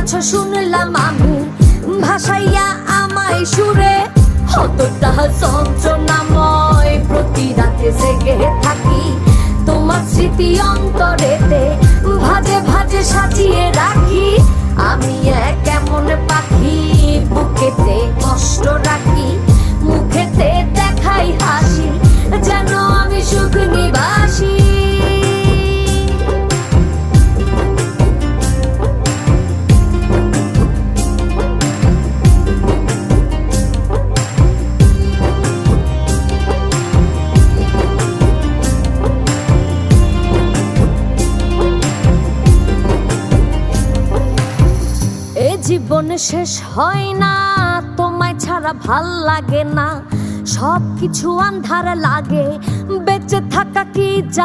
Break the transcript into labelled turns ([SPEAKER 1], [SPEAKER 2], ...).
[SPEAKER 1] আছো শুনলাম আমি, ভাসাইয়া আমায় সুরে। কতটা যন্ত্রণাময় প্রতি রাতে জেগে থাকি, তোমার স্মৃতি অন্তরেতে ভাজে ভাজে সাজিয়ে রাখি। আমি এক এমন পাখি, বুকেতে কষ্ট রাখি, মুখেতে দেখাই হাসি, যেন আমি সুখ নিবাসী। জীবন শেষ হয় না, তোমায় ছাড়া ভাল লাগে না, সবকিছু আন্ধার লাগে, বেঁচে থাকা কি